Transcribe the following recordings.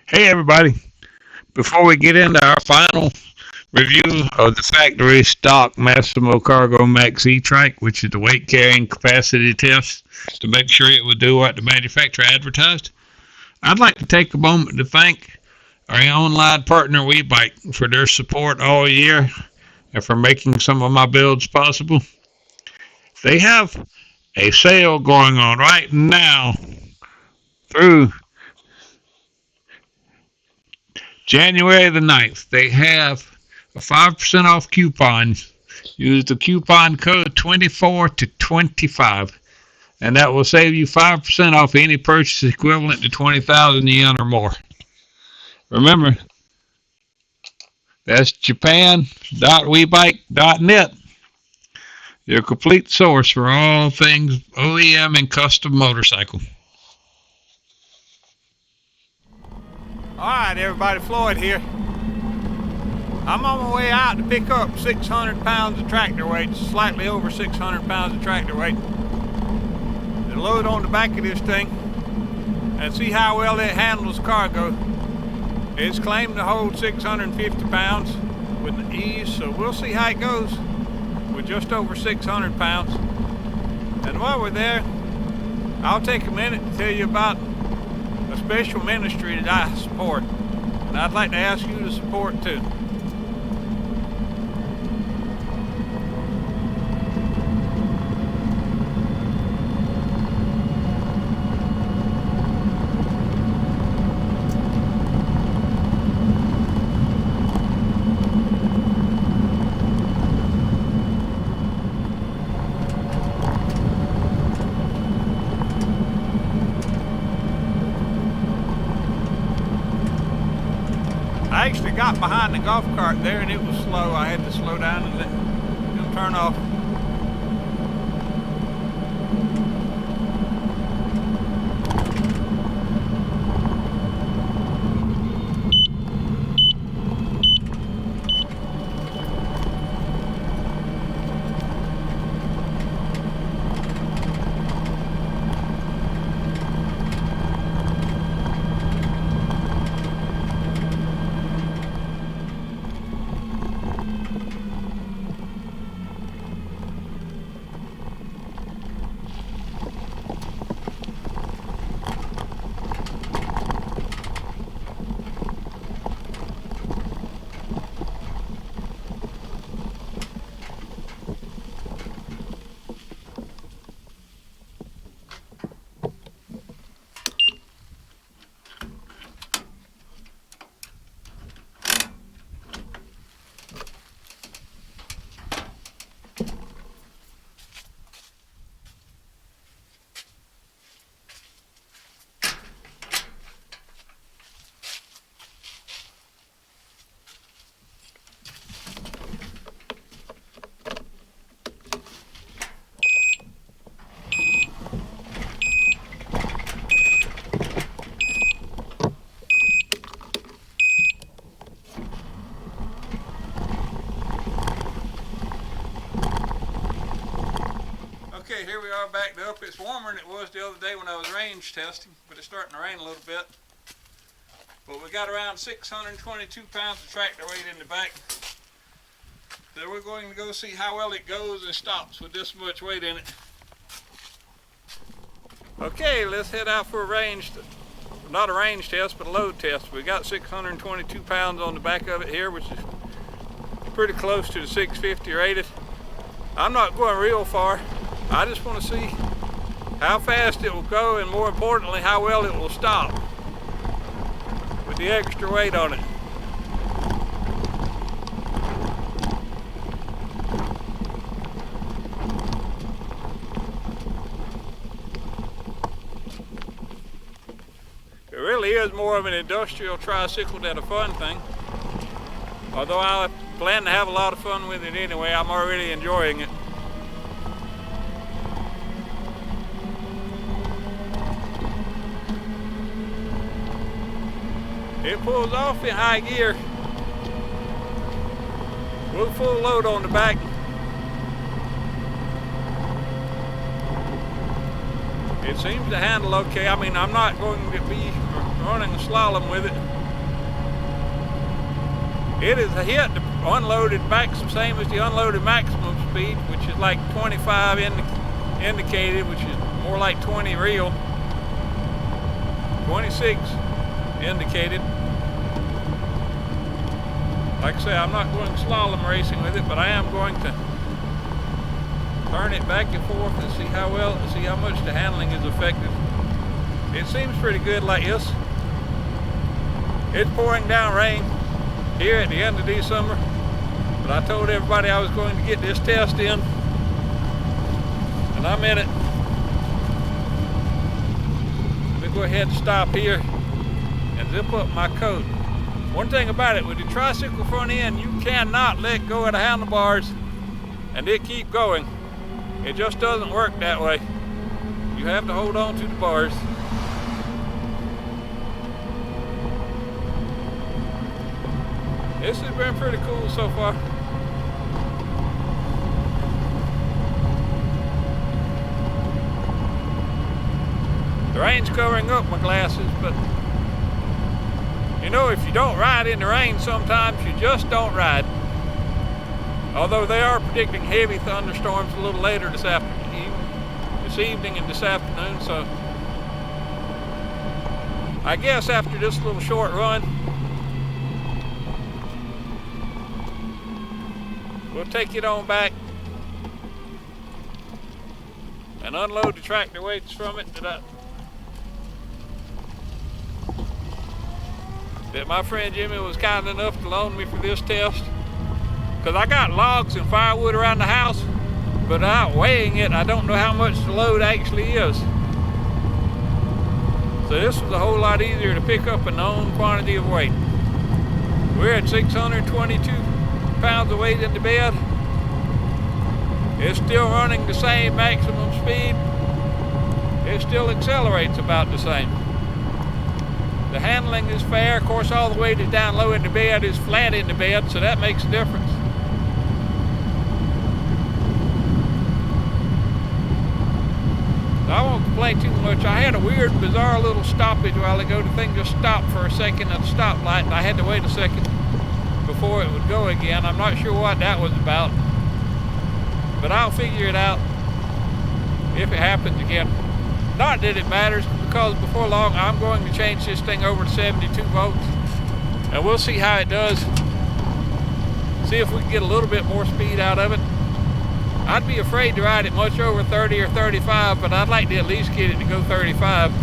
Hey everybody, before we get into our final review of the factory stock Massimo Cargo Max E-Trike, which is the weight carrying capacity test to make sure it would do what the manufacturer advertised, I'd like to take a moment to thank our online partner WeBike for their support all year and for making some of my builds possible. They have a sale going on right now through January the 9th. They have a 5% off coupon. Use the coupon code 24 to 25, and that will save you 5% off any purchase equivalent to 20,000 yen or more. Remember, that's japan.webike.net, your complete source for all things OEM and custom motorcycle. Alright everybody, Floyd here. I'm on my way out to pick up 600 pounds of tractor weight, slightly over 600 pounds of tractor weight, to load on the back of this thing and see how well it handles cargo. It's claimed to hold 650 pounds with ease, so we'll see how it goes with just over 600 pounds. And while we're there, I'll take a minute to tell you about a special ministry that I support, and I'd like to ask you to support too. I actually got behind the golf cart there and it was slow. I had to slow down and let him turn off. Okay, here we are backed up. It's warmer than it was the other day when I was range testing, but it's starting to rain a little bit. But we got around 622 pounds of tractor weight in the back. So we're going to go see how well it goes and stops with this much weight in it. Okay, let's head out for a range, not a range test, but a load test. We got 622 pounds on the back of it here, which is pretty close to the 650 rated. I'm not going real far. I just want to see how fast it will go and, more importantly, how well it will stop with the extra weight on it. It really is more of an industrial tricycle than a fun thing. Although I plan to have a lot of fun with it anyway, I'm already enjoying it. It pulls off in high gear with full load on the back. It seems to handle okay. I mean, I'm not going to be running a slalom with it. It is a hit the unloaded maximum, same as the unloaded maximum speed, which is like 25 indicated, which is more like 20 real. 26 indicated. Like I say, I'm not going slalom racing with it, but I am going to turn it back and forth and see how much the handling is effective. It seems pretty good like this. It's pouring down rain here at the end of December, but I told everybody I was going to get this test in, and I'm in it. Let me go ahead and stop here and zip up my coat. One thing about it, with the tricycle front end, you cannot let go of the handlebars and it keep going. It just doesn't work that way. You have to hold on to the bars. This has been pretty cool so far. The rain's covering up my glasses, but you know, if you don't ride in the rain, sometimes you just don't ride. Although they are predicting heavy thunderstorms a little later this evening and this afternoon, so I guess after this little short run, we'll take it on back and unload the tractor weights from it that my friend Jimmy was kind enough to loan me for this test. Because I got logs and firewood around the house, but without weighing it, I don't know how much the load actually is. So this was a whole lot easier to pick up a known quantity of weight. We're at 622 pounds of weight in the bed. It's still running the same maximum speed. It still accelerates about the same. The handling is fair. Of course, all the weight is down low in the bed is flat in the bed, so that makes a difference. So I won't complain too much. I had a weird, bizarre little stoppage a while ago. The thing just stopped for a second at the stoplight, and I had to wait a second before it would go again. I'm not sure what that was about, but I'll figure it out if it happens again. Not that it matters, because before long I'm going to change this thing over to 72 volts, and we'll see how it does. See if we can get a little bit more speed out of it. I'd be afraid to ride it much over 30 or 35, but I'd like to at least get it to go 35.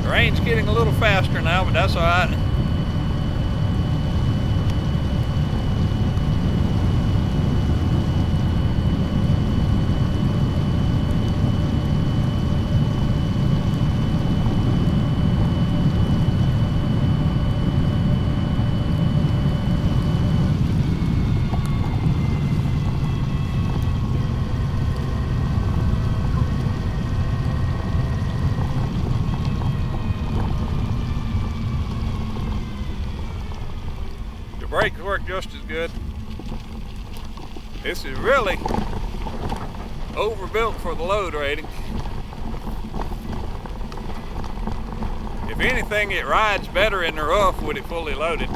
The rain's getting a little faster now, but that's all right. Brakes work just as good. This is really overbuilt for the load rating. If anything, it rides better in the rough with it fully loaded.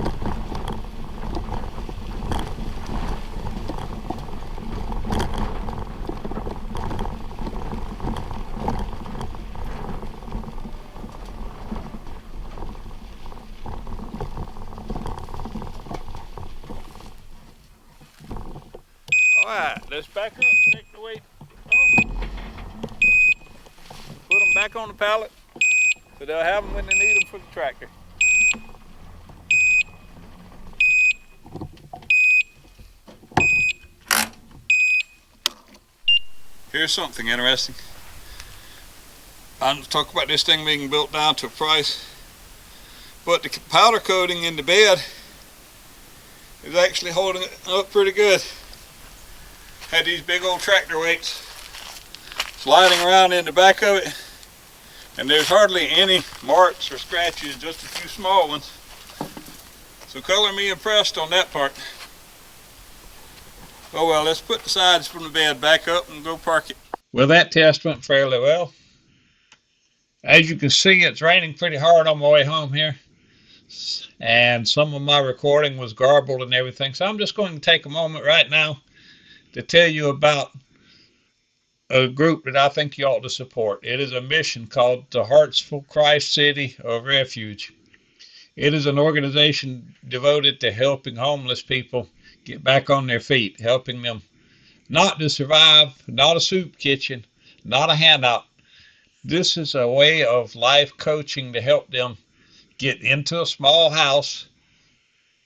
Alright, let's back up, take the weight off, put them back on the pallet so they'll have them when they need them for the tractor. Here's something interesting. I'm talking about this thing being built down to a price, but the powder coating in the bed is actually holding it up pretty good. Had these big old tractor weights sliding around in the back of it, and there's hardly any marks or scratches, just a few small ones. So color me impressed on that part. Oh well, let's put the sides from the bed back up and go park it. Well, that test went fairly well. As you can see, it's raining pretty hard on my way home here, and some of my recording was garbled and everything. So I'm just going to take a moment right now to tell you about a group that I think you ought to support. It is a mission called the Hearts for Christ City of Refuge. It is an organization devoted to helping homeless people get back on their feet, helping them not to survive, not a soup kitchen, not a handout. This is a way of life coaching to help them get into a small house,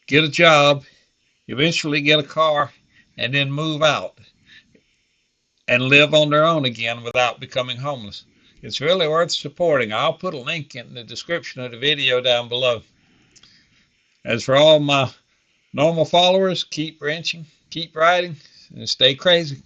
get a job, eventually get a car, and then move out and live on their own again without becoming homeless. It's really worth supporting. I'll put a link in the description of the video down below. As for all my normal followers, keep wrenching, keep riding, and stay crazy.